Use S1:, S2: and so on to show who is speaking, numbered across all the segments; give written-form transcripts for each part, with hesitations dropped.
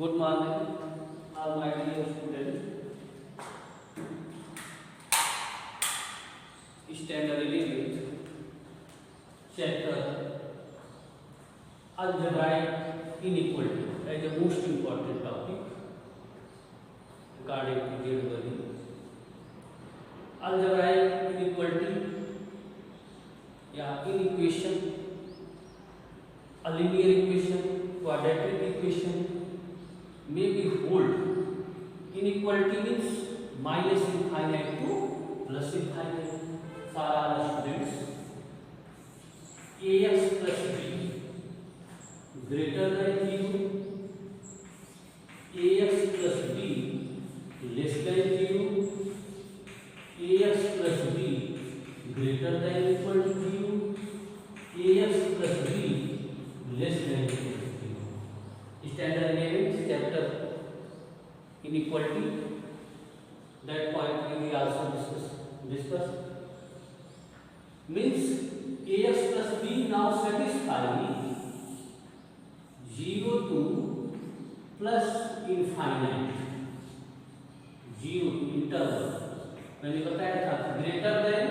S1: Good morning, all my dear students. Standard 11, chapter algebraic inequality as the most important topic regarding to geometry. Algebraic inequality या inequation, a linear equation, quadratic equation may be hold. Inequality means minus infinite to plus infinite. For all students, ax plus b greater than 0, ax plus b less than 0, ax plus b greater than equal to 0, ax plus b less than equal to 0. Standard 11 chapter inequality, that point we will also discuss. Means ax plus b now satisfy 0 to plus infinite, 0 to interval. मैंने बताया था greater than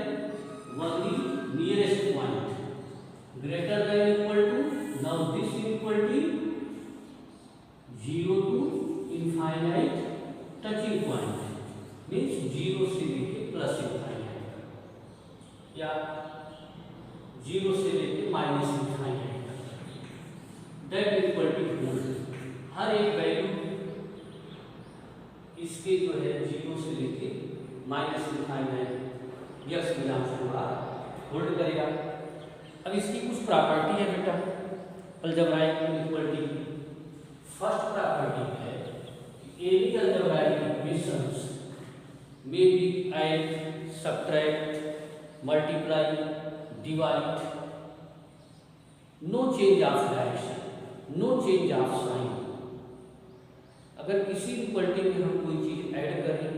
S1: only nearest point, greater than equal to, now this inequality 0 to infinite touching point means 0 से लेके plus infinite या 0 से लेके minus infinite तक, that equality hold. हर एक वैल्यू इसके जो है 0 से लेके माइनस इनफाइनाइट यक्स के नाम से होल्ड करेगा। अब इसकी कुछ प्रॉपर्टी है बेटा अलजेब्राइक इक्वलिटी की। फर्स्ट प्रॉपर्टी है कि any algebraic equations may be add, subtract, multiply, divide, no change of direction, no change of sign। अगर किसी इक्वलिटी में हम कोई चीज ऐड करें,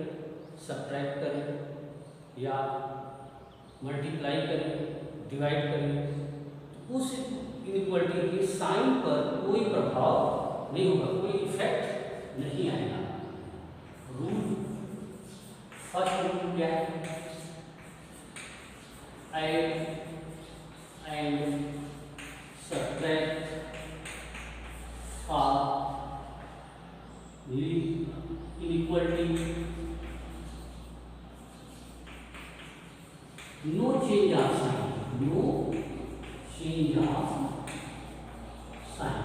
S1: सब्ट्रैक्ट करें या मल्टीप्लाई करें, डिवाइड करें, तो उस इक्वलिटी के साइन पर कोई प्रभाव नहीं होगा, कोई इफेक्ट नहीं आएगा। रूल, फर्स्ट रूल क्या है? Add and subtract for inequality, no change of sign, no change of sign।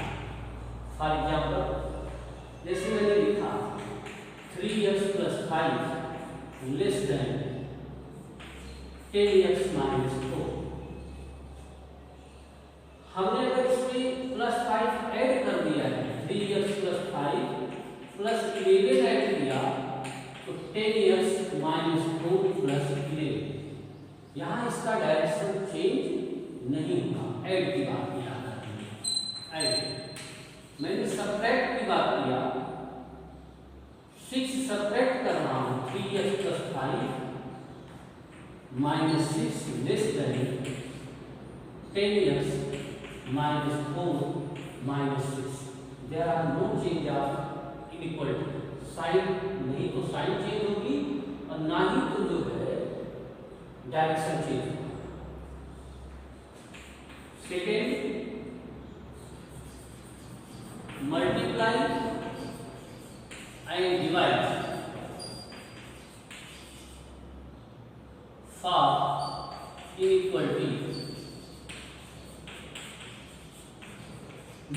S1: For example जैसे मैंने लिखा 3x plus 5 less then 10x minus 4। हमने अगर इसमें प्लस 5 ऐड कर दिया है, 3x प्लस 5 प्लस 11 ऐड किया तो 10x माइनस 4 प्लस 11। यहाँ इसका डायरेक्शन चेंज नहीं होगा। ऐड की बात किया ऐड, मैंने सब्ट्रैक्ट की बात किया, 6 सब्ट्रैक्ट कर रहा हूँ, 3x plus 5 minus 6 less than 10x minus 4 minus 6। There are no change of inequality। Sign नहीं तो साइन चेंज होगी और ना ही तो जो है डायरेक्शन चेंज होगा। Second, multiply and divide for inequality,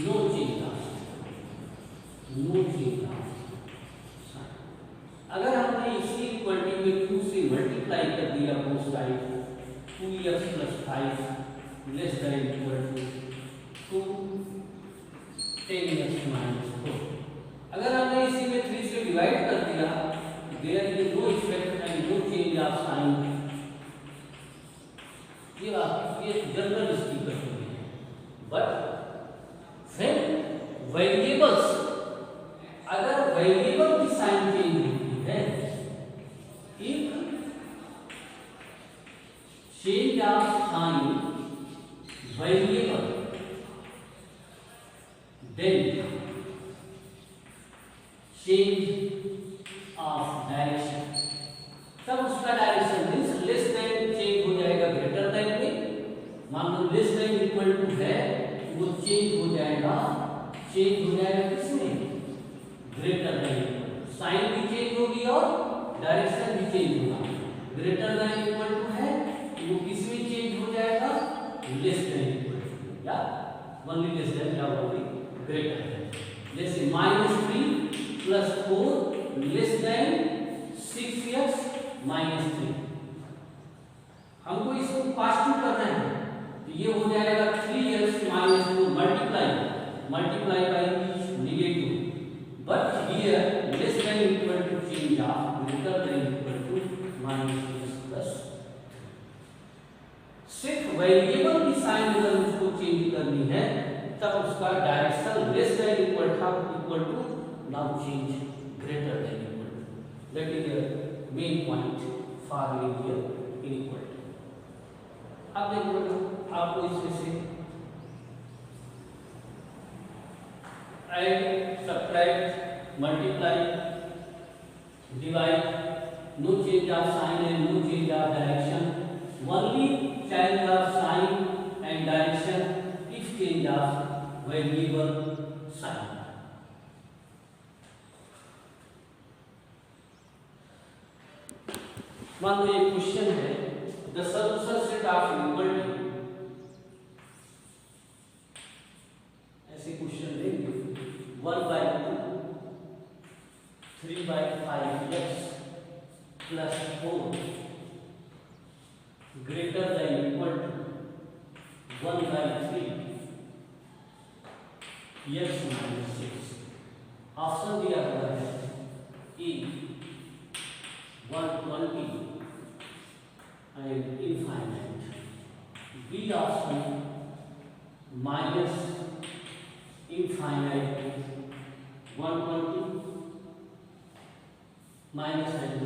S1: no change of sign। अगर हमने इसी इक्वलिटी में 2 से मल्टीप्लाई कर दिया both side, 2x plus 5 less than equal to 10x minus 4। अगर हमने इसी में 3 से डिवाइड कर दिया, there is no effect and no change of sign. ये जनरल स्पीकर होती है, बट व्हेन वेरिएबल्स, अगर वेरिएबल की साइन चेंज होती है, if change of sign variable, then change of direction, तब उसका direction means less than change हो जाएगा ग्रेटर देन में। मान लो लेस देन इक्वल टू है, वो चेंज हो जाएगा किसमें? Greater than. साइन भी चेंज होगी और डायरेक्शन भी चेंज होगा। ग्रेटर देन इक्वल टू है, वो किसमें चेंज हो जाएगा? लेस देन इक्वल टू, या ओनली लेस देन या ओनली ग्रेटर देन। जैसे -3 + 4 लेस देन 6x -3। हमको इसको पास टू करना है, तो ये हो जाएगा 3x - 4 multiply by negative, but here less than equal to change of greater than equal to -6 + सिर्फ वेरिएबल की साइन अगर उसको चेंज करनी है, तब उसका direction less than equal to now change greater than equal to. That is main point for linear inequality. अब देखो आपको इसमें से add, subtract, multiply, divide, no change of sign and no change of direction, only change of sign and direction if change of variable sign। मान लो ये question है, the solution set of equality, ऐसे question देंगे 1/2 3/5x + 4 greater than equal to 1/3 x - 6। Option दिया हुआ है ए 120 and infinite, B option -infinite 120 minus and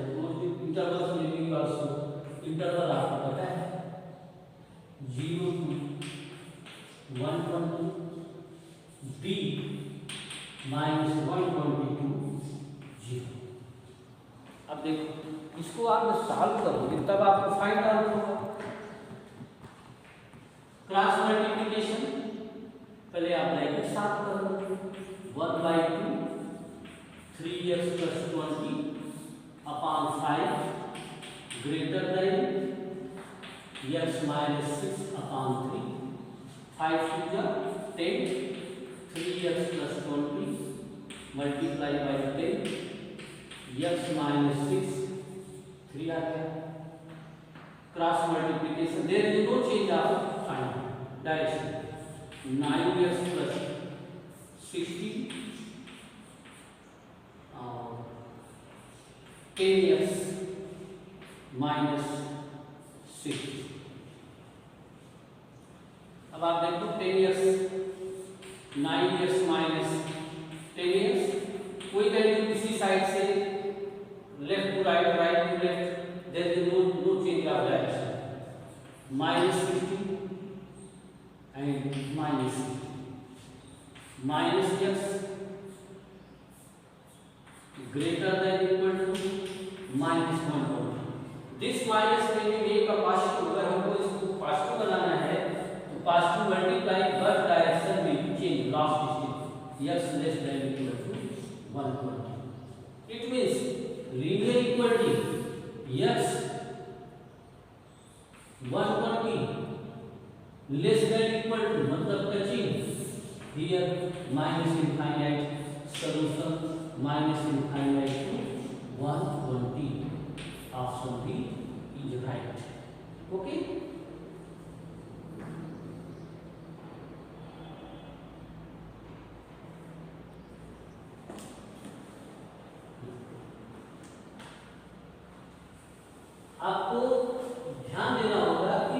S1: intervals may be also interval आपको पता है 0 to 120, B -120 to 0। अब देखो इसको आप सॉल्व करोगे तब आपको फाइंड आउट होगा। क्रॉस मल्टीप्लिकेशन पहले आप ब्रैकेट साफ कर लो, 1/2 3x + 20 upon 5 greater than x - 6 upon 3, 5 to 10, 3x + 20 multiply by 10, x - 6 3 आ गया। Cross multiplication, there is no change of sign direction, 9x + 60 और 10x -6। अब आप देखो 10x 9x - 10x, कोई वैल्यू किसी साइड से left to right, right to left, there is no change of direction, -60 and -60 -x greater than equal to -120। This minus में भी ए का पॉजिटिव, अगर हमको इसको पॉजिटिव बनाना है तो पॉजिटिव मल्टीप्लाई बट डायरेक्शन में change, last step x less than equal to 120। It means linear equality x 120 less than equal to मतलब touching here -infinite, solution -infinite to 120। Option B is right. Okay? आपको ध्यान देना होगा कि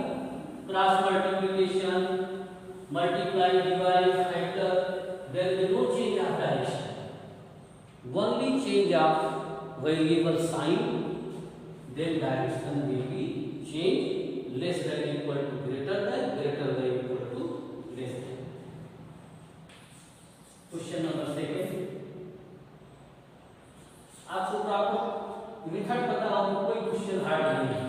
S1: cross multiplication, multiply, divide, factor, there is no change of direction, only change of variable sign, then direction will be change, less than equal to greater than equal to less than। Question number 2, method पता हो तो कोई question hard नहीं है।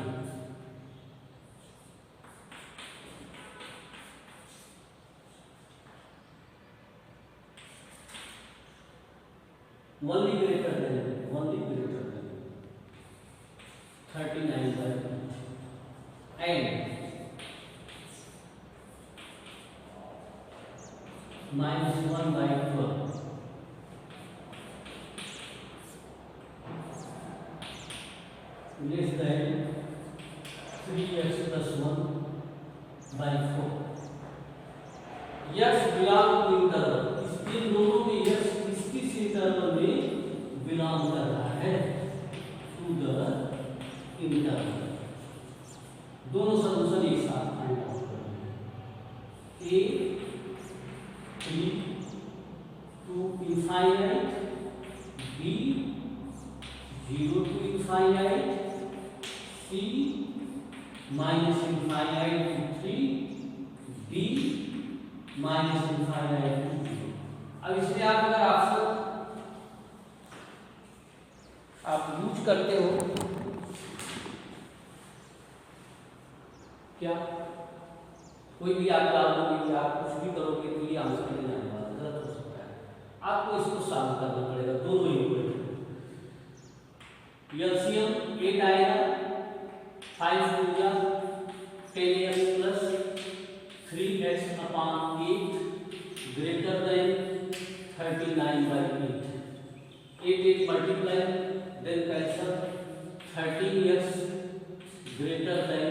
S1: only greater than 39 and -1/12 less than 3x plus 1/4 x belong to interval. इन दोनों में x किस इंटरवल में बिलोंग कर रहा है? To the interval. दोनों सॉल्यूशन एक साथ फाइंड आउट करना है। a 3 to infinite, b 0 to infinite, c minus infinite to 3, d minus infinite to 0। अब इसमें आप अगर आप यूज करते हो क्या, कोई भी आप डालोगे या आप कुछ भी करोगे तो ये आंसर नहीं आने वाला, गलत हो सकता है। आपको इसको सॉल्व करना पड़ेगा, दोनों इक्वेशन। एलसीएम 8 आएगा, 5 हो गया 10x plus 3x upon 8 greater than 39/8। 8 multiply then cancel 13x greater than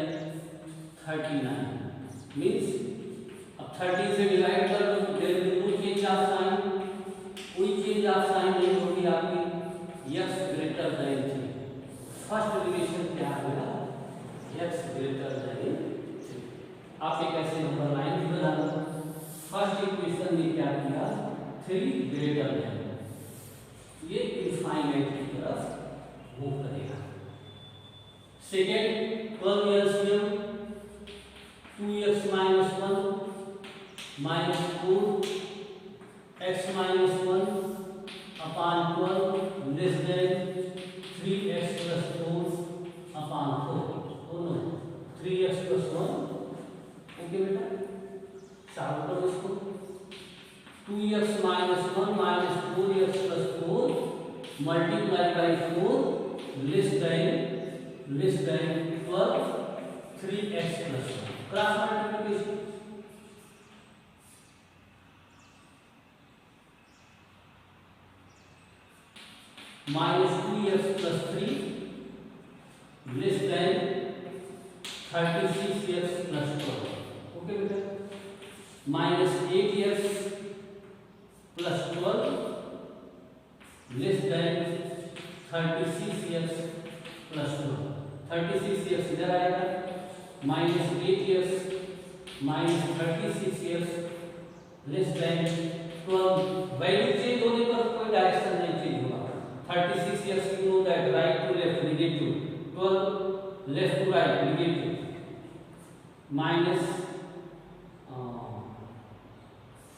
S1: 39 means अब 30 से डिवाइड कर दो तो there will no change of sign, कोई चेंज ऑफ साइन नहीं होगी आपकी। x greater than 3 first relation क्या होगा? x greater than 3। आप एक ऐसे नंबर लाइन भी बना लो। फर्स्ट इक्वेशन में क्या किया? 3 ग्रेटर देन, ये इनफाइनाइट की तरफ मूव करेगा। Second 12 LCM 2x minus 1 minus 4 x minus 1 upon 12 less than 3x plus 4 upon 4। oh no 3x plus 1 okay बेटा, सॉल्व करो इसको। 2x minus 1 minus 4x plus 4 multiply by 4 less than 12 3x plus 1। Cross multiplication -2x plus 3 less than 36x plus 12। Okay बेटा, -8x plus 12 less than 36x plus 12। 36x इधर आएगा, -8x minus 36x less than 12। Value change होने पर कोई direction नहीं change होगा। 36x you know that right to left negative, 12 left to right negative, minus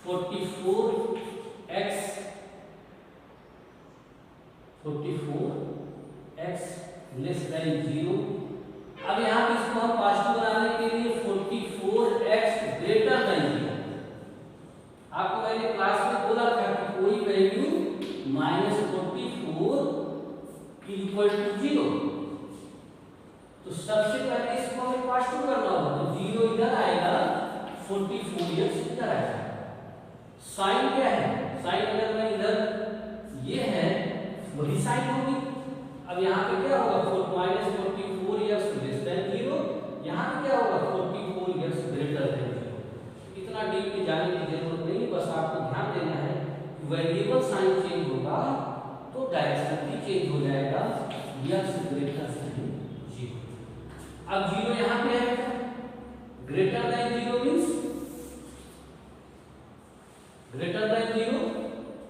S1: 44x less than 0। अब यहाँ पे इसको हम पॉजिटिव बनाने के लिए 44x ग्रेटर देन 0। आपको मैंने क्लास में बोला था कि कोई वैल्यू -44 इक्वल टू 0, तो सबसे पहले इसको हमें पॉजिटिव करना होगा, तो 0 इधर आएगा, 44x इधर आएगा। साइन क्या है? साइन अगर मैं इधर ये है वही साइन होगी। अब यहाँ पे क्या होगा? -44x लेस देन 0, यहाँ पे क्या होगा? 44x greater than 0। इतना डीप में जाने की जरूरत नहीं, बस आपको ध्यान देना है वेरिएबल साइन चेंज होगा तो डायरेक्शन भी चेंज हो जाएगा, x ग्रेटर देन 0। अब 0 यहाँ पे है, greater than 0 means greater than 0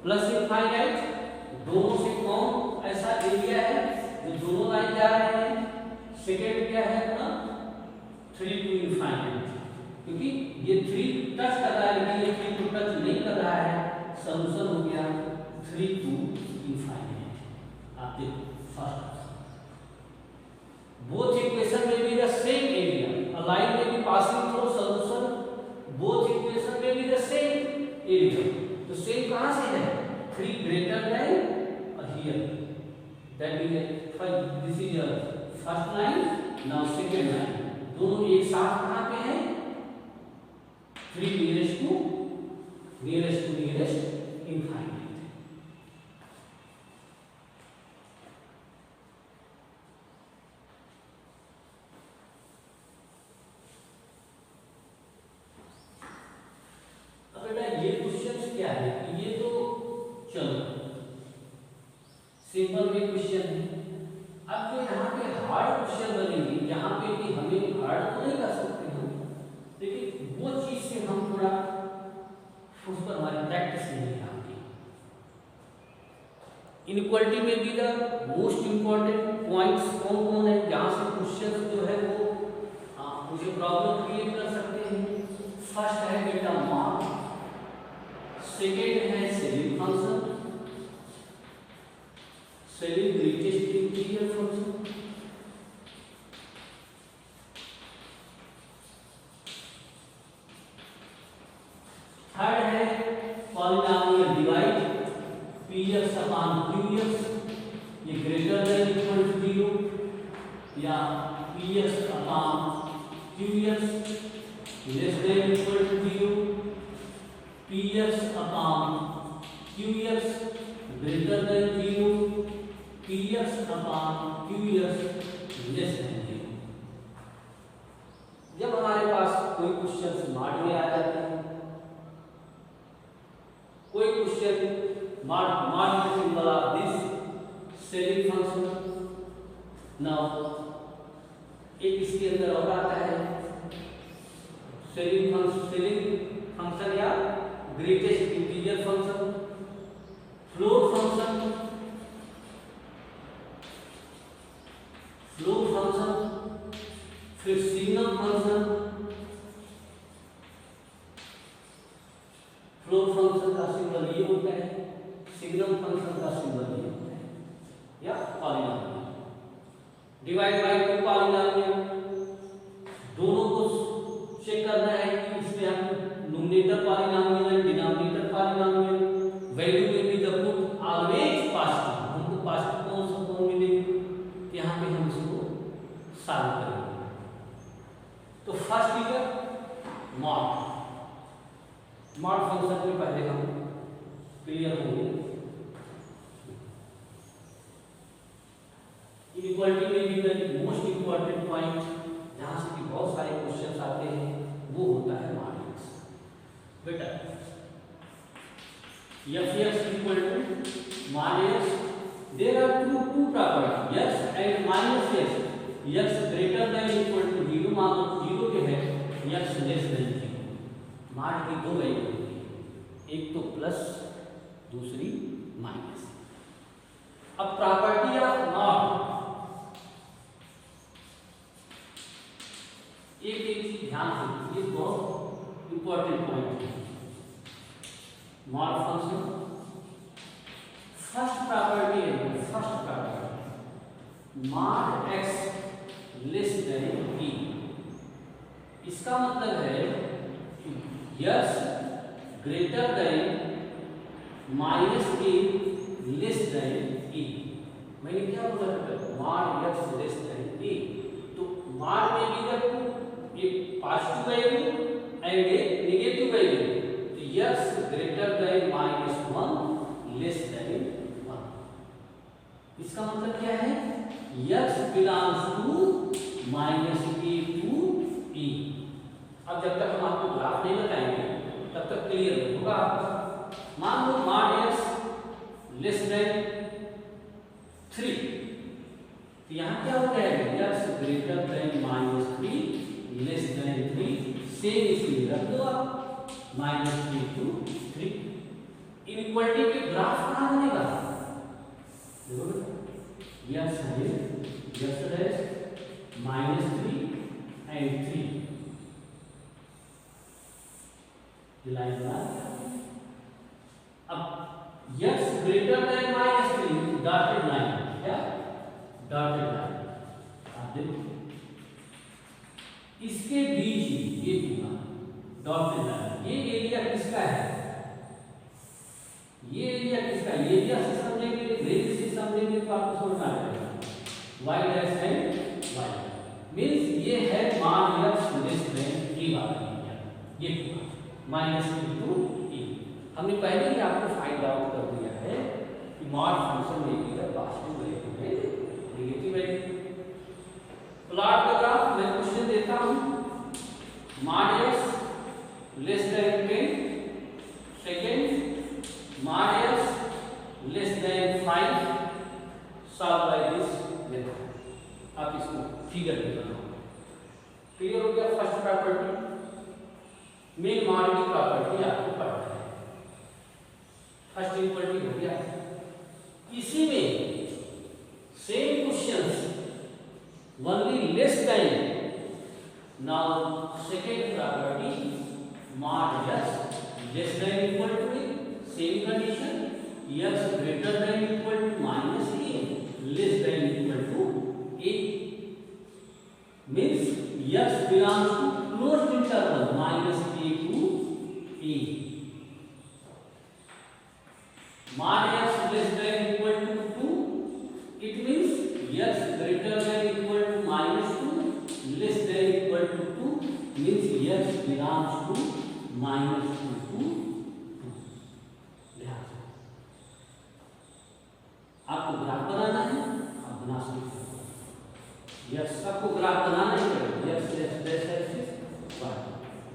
S1: plus infinite, दोनों से कौन ऐसा एरिया है जो दोनों लाइन जा रहे हैं। सेकेंड क्या है अपना 3 टू इनफाइनाइट, क्योंकि ये 3 टच कर रहा है लेकिन ये 3 को टच नहीं कर रहा है। सॉल्यूशन हो गया 3 टू इनफाइनाइट। आप देखो first greater than here, that is this is your first line, now second line, दोनों एक साथ कहाँ पे हैं? 3 nearest to nearest infinite। अब बेटा ये क्वेश्चन क्या है? ये तो चलो सिंपल भी क्वेश्चन है। अब जो यहाँ पे हार्ड क्वेश्चन बनेंगे, यहाँ पे भी हमें हार्ड तो नहीं कर सकते हम, लेकिन वो चीज से हम थोड़ा उस पर हमारी प्रैक्टिस नहीं आती। इनइक्वालिटी में भी द मोस्ट इम्पोर्टेंट पॉइंट्स कौन कौन है, जहाँ से क्वेश्चन जो है वो मुझे प्रॉब्लम क्रिएट कर सकते हैं। फर्स्ट है बेटा मार्क, सेकेंड है ceiling function, ceiling greatest integer function, third है polynomial divide px upon qx, ये ग्रेटर देन इक्वल टू 0 या px upon qx less than equal to 0, px upon qx greater than 0, px upon qx less than 0। जब हमारे पास कोई question smart में आ जाते हैं, कोई question mark symbol of this selling function, now एक इसके अंदर और आता है सेलिंग फंक्शन या greatest integer function, float function, फिर सिग्नल फंक्शन। फ्लोट फंक्शन का सिंबल ये होता है, सिग्नल फंक्शन का सिंबल ये होता है, या पॉलिनोमियल डिवाइड बाय 2 पॉलिनोमियल। दोनों को चेक करना है कि इसमें हम न्यूमरेटर पॉलिनोमियल है denominator polynomial, value will be the put always positive. हमको पॉजिटिव कौन सा कौन मिलेगी, तो यहाँ पे हम इसको सॉल्व करेंगे। तो फर्स्ट फिगर मॉड फंक्शन में पहले हम क्लियर होंगे। इनइक्वालिटी में भी द मोस्ट इंपॉर्टेंट पॉइंट जहां से कि बहुत सारे क्वेश्चंस आते हैं वो होता है मॉड एक्स। बेटा fx equal to mod x, there are two property x and minus x, x greater than equal to 0, मान लो 0 के है, x लेस देन 0। मॉड की दो वैल्यू होती है, एक तो प्लस दूसरी माइनस। अब प्रॉपर्टी ऑफ मॉड, एक चीज ध्यान रखिए, ये बहुत इंपॉर्टेंट पॉइंट है। Mod function first property mod x less than e, इसका मतलब है कि x greater than minus a less than e। मैंने क्या बोला था, mod x less than e, तो मॉड में भी जब एक पॉजिटिव वैल्यू एंड एक नेगेटिव वैल्यू, तो x greater than -1 less than 1। इसका मतलब क्या है, x belongs to -a to e। अब जब तक हम आपको ग्राफ नहीं बताएंगे तब तक क्लियर नहीं होगा आपको। मान लो मॉड x लेस देन 3, तो यहाँ क्या हो जाएगा, x greater than -3 less than 3, same इसलिए रख दो आप -3 to 3। इनइक्वालिटी के ग्राफ कहाँ बनेगा, देखो x है x डैश -3 एंड 3, लाइन बना। अब x greater than -3 dotted line, क्या डॉटेड लाइन, आप देखो इसके बीच ये पूरा डॉटेड लाइन, ये एरिया किसका है, ये एरिया किसका, ये एरिया तो आपको समझ में आ जाएगा। y dash and y means ये है mod x less than e वाला ये माइनस इंटू e। हमने पहले ही आपको फाइंड आउट कर दिया है कि मॉड फंक्शन में की पॉजिटिव वैल्यू है नेगेटिव वैल्यू। प्लॉट का ग्राफ मैं क्वेश्चन देता हूं, mod x less than 10 second, mod x less than 5 solve by this method. आप इसको फिगर में बनाओ। क्लियर हो गया? फर्स्ट प्रॉपर्टी मेन मॉड की प्रॉपर्टी आपको पढ़ना है। फर्स्ट इक्वलिटी हो गया। इसी में same questions only less than. Now second property mod x less than equal to a, same condition x greater than equal to minus a less than equal to a means x belongs to closed interval minus a to a. Mod x less than equal to 2, it means x greater than equal to minus 2 less than equal to 2 means x belongs to minus 2 to 2. ध्यान से आपको graph बनाना है, आप बना सकते हो। Yes सबको graph बनाना ही पड़ेगा। Yes less than axis y,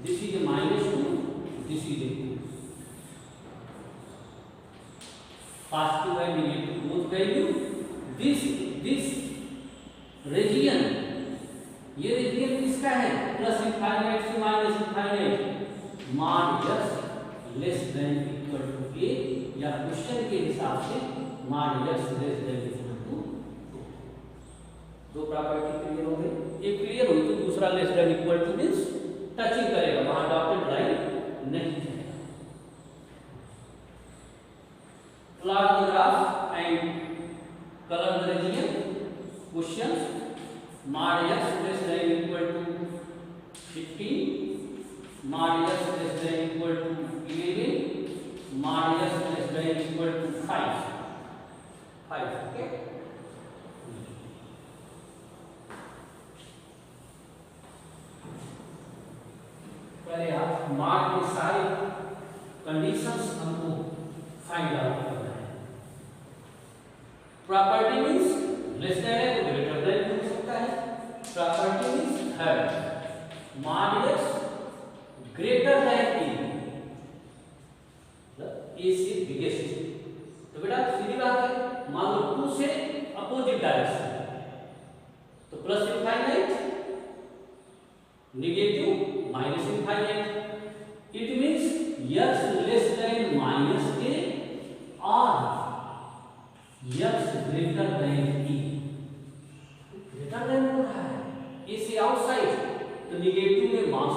S1: this is -2, this is 2, positive and negative both value. This region, ये रीजन किसका है? प्लस इनफाइनाइट से minus infinite. Mod x less than equal to a या क्वेश्चन के हिसाब से mod x less than equal to 2। दो property clear हो गई। एक क्लियर हुई तो दूसरा less than equal to means touching करेगा, वहां डॉटेड लाइन नहीं है। Plot the graph and colour the region. Question mod x less than equal to 15, mod x less than equal to 11, mod x less than equal to 5। Okay, पहले आप mod के सारे conditions हमको find out करना है। Property means less than है तो greater than हो सकता है। Property means third mod x greater then a, a से बिगेस्ट। तो बेटा सीधी बात है, मान लो 2 से अपोजिट डायरेक्शन, तो plus infinite, negative minus infinite. It means x less then minus a और x greater then e। Greater than हो रहा है a से आउटसाइड, तो नेगेटिव में मास।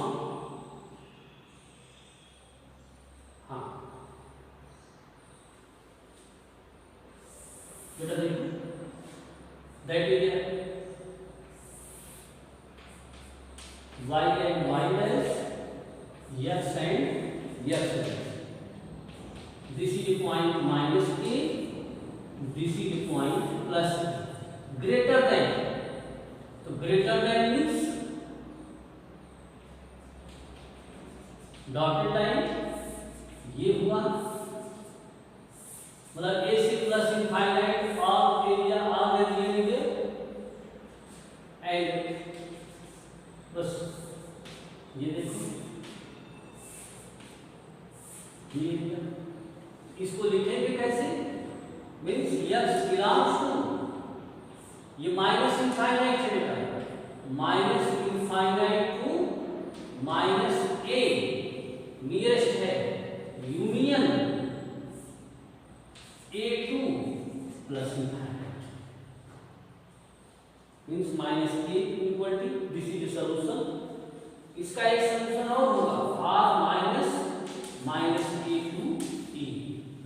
S1: हाँ बेटा देखो, that is y and y dash, x and x dash. This is the point minus a, this is the point plus a. Greater than, तो greater than means dotted line ये हुआ, मतलब a से plus infinite of area of region and बस ये देखो, ये इसको लिखेंगे कैसे? मींस x बिलोंग्स टू, ये माइनस इनफाइनाइट है बेटा, minus infinite to minus a nearest है, union a to plus infinite means minus a equal to, this is the solution. इसका एक सॉल्यूशन और होगा, r minus a to e।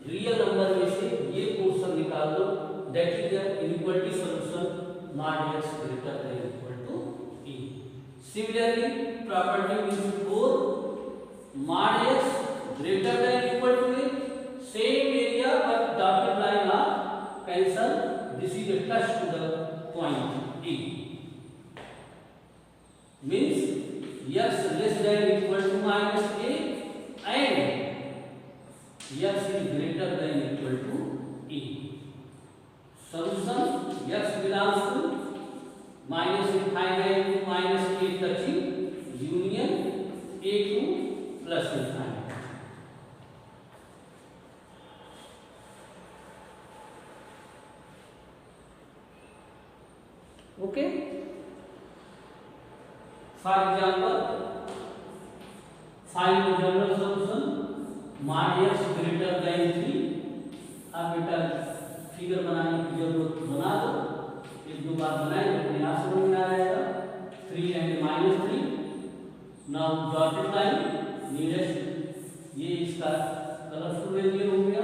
S1: Real number में से ये पोर्शन निकाल दो, that is the inequality solution mod x greater than equal to e। Similarly property means 4 mod x greater than equal to a, same area but dotted line are cancel, this is plus to the point A. Means x less than equal to minus A and x is greater than equal to A. Solution x belongs to minus infinite to minus A touching union A to plus infinite. Okay. For example, find the general solution mod x greater than 3. अब बेटा figure बनाने की जरूरत बना दो, एक दो बार बनाए तो अपने आप समझ में आ जाएगा. 3 and -3. Now dotted line nearest, ये इसका कलरफुल रीजन हो गया,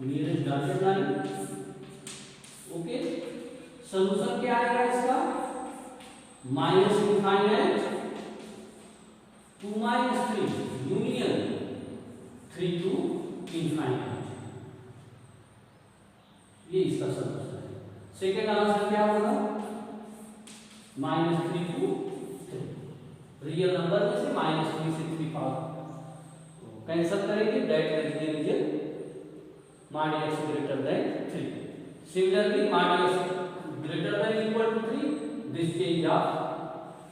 S1: nearest dotted line. Okay. Solution क्या आएगा इसका? Minus infinite to -3 union 3 to infinite. ये इसका सॉल्यूशन है. सेकेंड आंसर क्या होगा? -3 टू 3. रियल नंबर में से -3 से 3 पावर कैंसिल करेंगे. That region mod x greater than 3. Similarly, mod x greater than equal to 3, this change of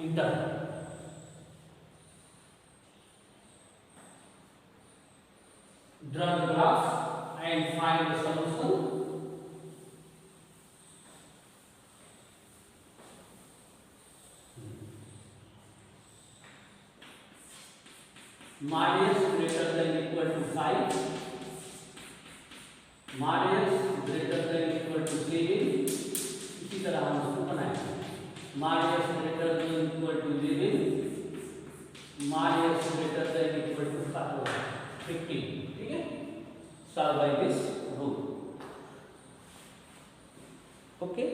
S1: interval. Draw the graph and find the solution. Mod x greater than equal to 5, mod x greater than equal to 7. इसी तरह हम उसको बनाएंगे. mod x greater than equal to 11, mod x greater than equal to 15. ठीक है. Solve by this rule. Okay.